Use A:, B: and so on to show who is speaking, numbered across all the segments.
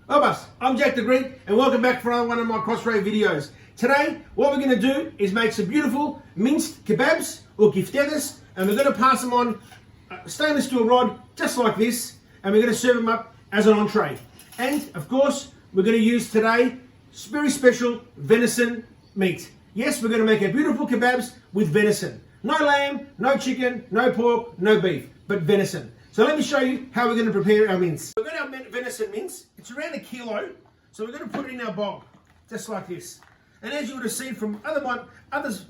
A: Kebabs, I'm Jack the Greek and welcome back for another one of my CrossRay videos. Today, what we're going to do is make some beautiful minced kebabs or giftedas, and we're going to pass them on a stainless steel rod just like this, and we're going to serve them up as an entree. And of course, we're going to use today very special venison meat. Yes, we're going to make our beautiful kebabs with venison. No lamb, no chicken, no pork, no beef, but venison. So let me show you how we're going to prepare our mince. We've got our venison mince. It's around 1 kilo. So we're going to put it in our bowl, just like this. And as you would have seen from other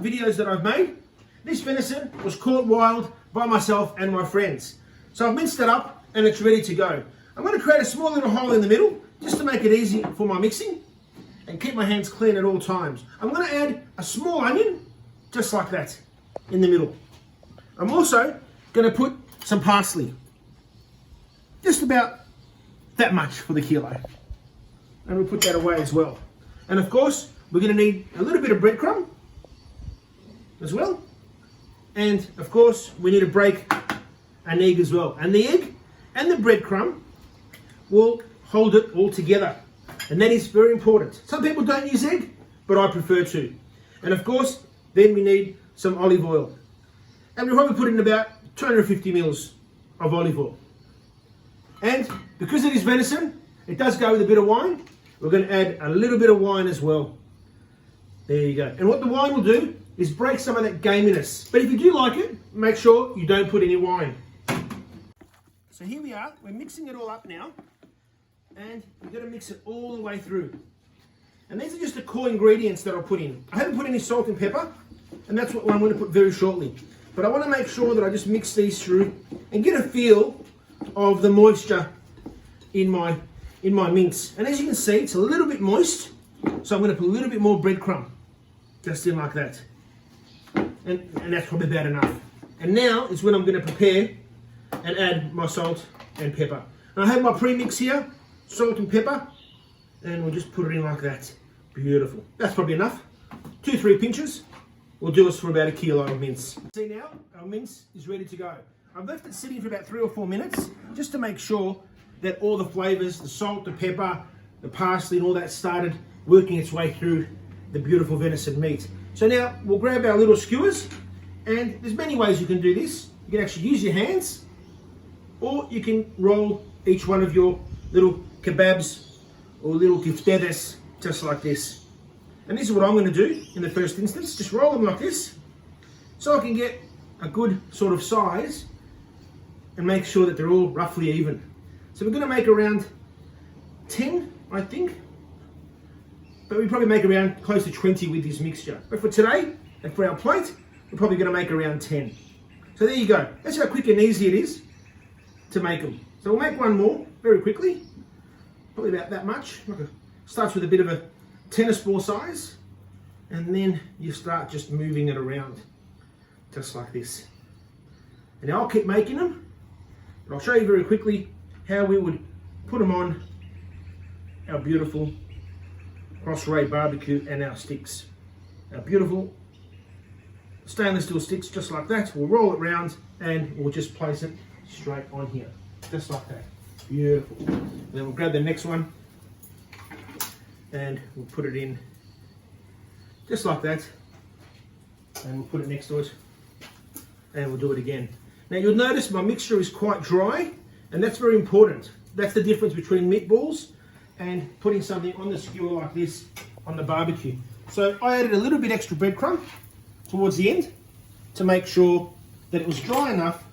A: videos that I've made, this venison was caught wild by myself and my friends. So I've minced it up and it's ready to go. I'm going to create a small little hole in the middle, just to make it easy for my mixing and keep my hands clean at all times. I'm going to add a small onion, just like that, in the middle. I'm also going to put some parsley. Just about that much for the kilo. And we'll put that away as well. And of course, we're going to need a little bit of breadcrumb as well. And of course, we need to break an egg as well. And the egg and the breadcrumb will hold it all together. And that is very important. Some people don't use egg, but I prefer to. And of course, then we need some olive oil. And we'll probably put in about 250 mils of olive oil. And because it is venison, it does go with a bit of wine. We're going to add a little bit of wine as well. There you go. And what the wine will do is break some of that gaminess. But if you do like it, make sure you don't put any wine. So here we are. We're mixing it all up now. And we're going to mix it all the way through. And these are just the core ingredients that I'll put in. I haven't put any salt and pepper. And that's what I'm going to put very shortly. But I want to make sure that I just mix these through and get a feel of the moisture in my mince. And as you can see, it's a little bit moist, so I'm going to put a little bit more breadcrumb just in like that, and that's probably about enough. And now is when I'm going to prepare and add my salt and pepper. And I have my premix here, salt and pepper, and we'll just put it in like that. Beautiful. That's probably enough. 2-3 pinches will do us for about 1 kilo of mince. See now, our mince is ready to go. I've left it sitting for about 3 or 4 minutes just to make sure that all the flavours, the salt, the pepper, the parsley and all that started working its way through the beautiful venison meat. So now we'll grab our little skewers, and there's many ways you can do this. You can actually use your hands, or you can roll each one of your little kebabs or little giftedas just like this. And this is what I'm going to do in the first instance. Just roll them like this so I can get a good sort of size and make sure that they're all roughly even. So we're going to make around 10, I think, but we probably make around close to 20 with this mixture. But for today and for our plate, we're probably going to make around 10. So there you go. That's how quick and easy it is to make them. So we'll make one more very quickly, probably about that much. Starts with a bit of a tennis ball size, and then you start just moving it around, just like this. And now I'll keep making them. And I'll show you very quickly how we would put them on our beautiful CrossRay barbecue and our sticks. Our beautiful stainless steel sticks, just like that. We'll roll it round and we'll just place it straight on here, just like that. Beautiful. And then we'll grab the next one and we'll put it in just like that. And we'll put it next to it and we'll do it again. Now you'll notice my mixture is quite dry, and that's very important. That's the difference between meatballs and putting something on the skewer like this on the barbecue. So I added a little bit extra breadcrumb towards the end to make sure that it was dry enough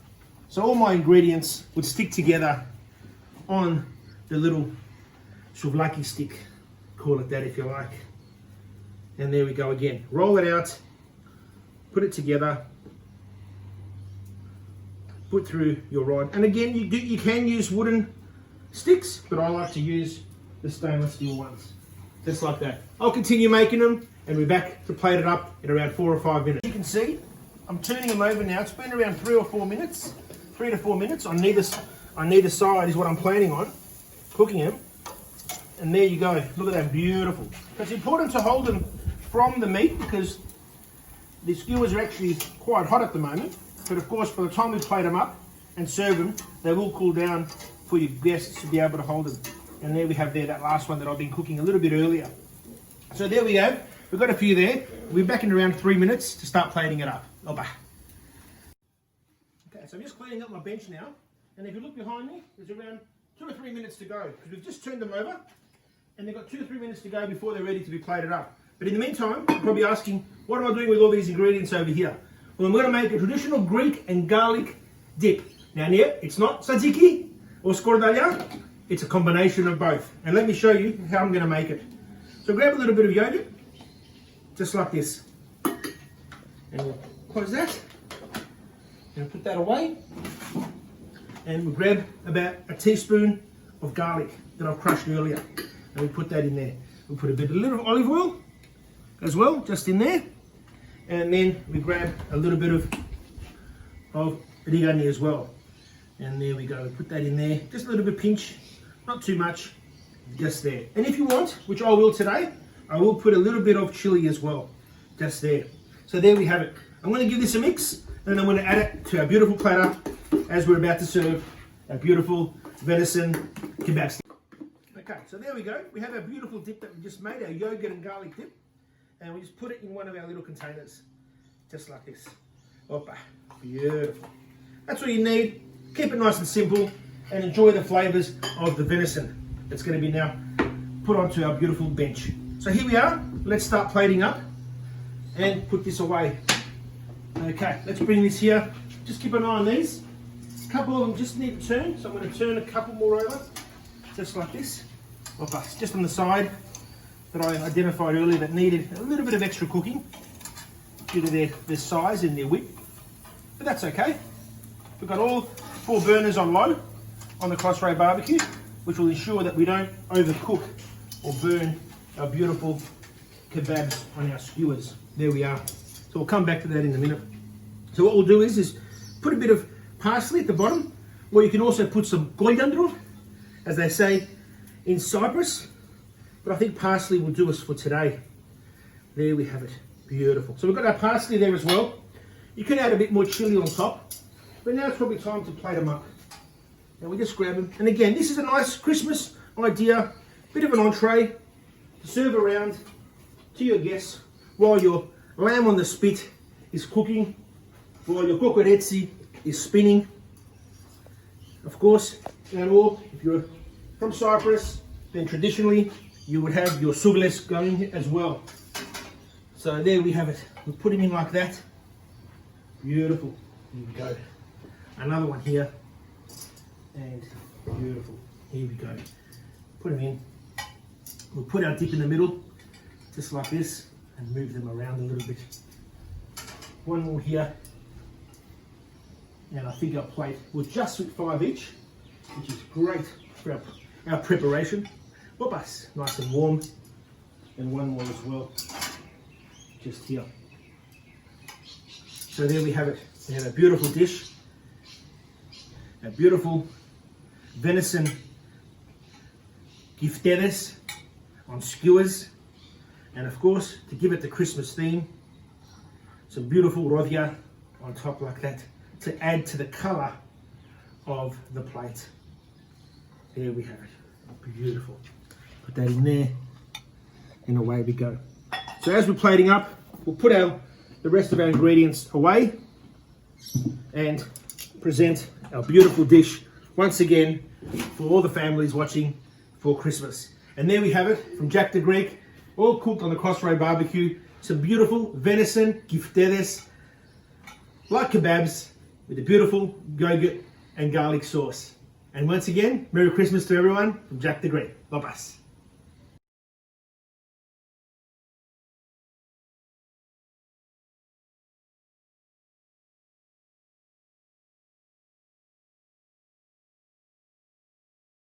A: so all my ingredients would stick together on the little souvlaki stick, call it that if you like. And there we go again. Roll it out, put it together, put through your rod. And again, you can use wooden sticks, but I like to use the stainless steel ones, just like that. I'll continue making them and we're back to plate it up in around 4 or 5 minutes. You can see I'm turning them over now. It's been around 3 or 4 minutes, 3 to 4 minutes on neither side is what I'm planning on cooking them. And there you go. Look at that, beautiful. It's important to hold them from the meat because the skewers are actually quite hot at the moment. But of course, by the time we plate them up and serve them, they will cool down for your guests to be able to hold them. And there we have that last one that I've been cooking a little bit earlier. So there we go. We've got a few there. We'll be back in around 3 minutes to start plating it up. Okay, so I'm just cleaning up my bench now. And if you look behind me, there's around 2 or 3 minutes to go. Because we've just turned them over. And they've got 2 or 3 minutes to go before they're ready to be plated up. But in the meantime, you're probably asking, what am I doing with all these ingredients over here? Well, I'm going to make a traditional Greek and garlic dip. Now, it's not tzatziki or skordalia. It's a combination of both. And let me show you how I'm going to make it. So grab a little bit of yogurt, just like this. And we'll close that. And put that away. And we'll grab about a teaspoon of garlic that I've crushed earlier. And we put that in there. We'll put a little olive oil as well, just in there. And then we grab a little bit of rigani as well. And there we go. We put that in there. Just a little bit pinch, not too much, just there. And if you want, which I will today, I will put a little bit of chili as well, just there. So there we have it. I'm going to give this a mix, and I'm going to add it to our beautiful platter as we're about to serve our beautiful venison kebabs. Okay, so there we go. We have our beautiful dip that we just made, our yogurt and garlic dip. And we just put it in one of our little containers, just like this. Opa, beautiful. That's all you need. Keep it nice and simple, and enjoy the flavors of the venison that's going to be now put onto our beautiful bench. So here we are. Let's start plating up and put this away. Okay, let's bring this here. Just keep an eye on these. A couple of them just need to turn, so I'm going to turn a couple more over, just like this. Opa, just on the side that I identified earlier that needed a little bit of extra cooking due to their size and their width, but that's okay. We've got all 4 burners on low on the CrossRay barbecue, which will ensure that we don't overcook or burn our beautiful kebabs on our skewers. There we are. So we'll come back to that in a minute. So what we'll do is put a bit of parsley at the bottom, or you can also put some coriander, as they say in Cyprus. But I think parsley will do us for today. There we have it. Beautiful. So we've got our parsley there as well. You can add a bit more chili on top. But now it's probably time to plate them up. And we just grab them. And again, this is a nice Christmas idea. Bit of an entree to serve around to your guests while your lamb on the spit is cooking, while your kokoretsi is spinning. Of course, and all, if you're from Cyprus, then traditionally you would have your souvles going as well. So there we have it. We put him in like that. Beautiful. Here we go. Another one here. And beautiful. Here we go. Put them in. We'll put our dip in the middle, just like this, and move them around a little bit. One more here. And I think our plate will just fit 5 each, which is great for our preparation. Whoopas, nice and warm. And one more as well, just here. So there we have it. We have a beautiful dish, a beautiful venison giftedes on skewers, and of course, to give it the Christmas theme, some beautiful rovia on top like that to add to the colour of the plate. There we have it. Beautiful. Put that in there, and away we go. So as we're plating up, we'll put the rest of our ingredients away and present our beautiful dish once again for all the families watching for Christmas. And there we have it from Jack the Greek, all cooked on the CrossRay barbecue. Some beautiful venison giftedes, like kebabs, with a beautiful yogurt and garlic sauce. And once again, Merry Christmas to everyone from Jack the Greek. Bye-bye.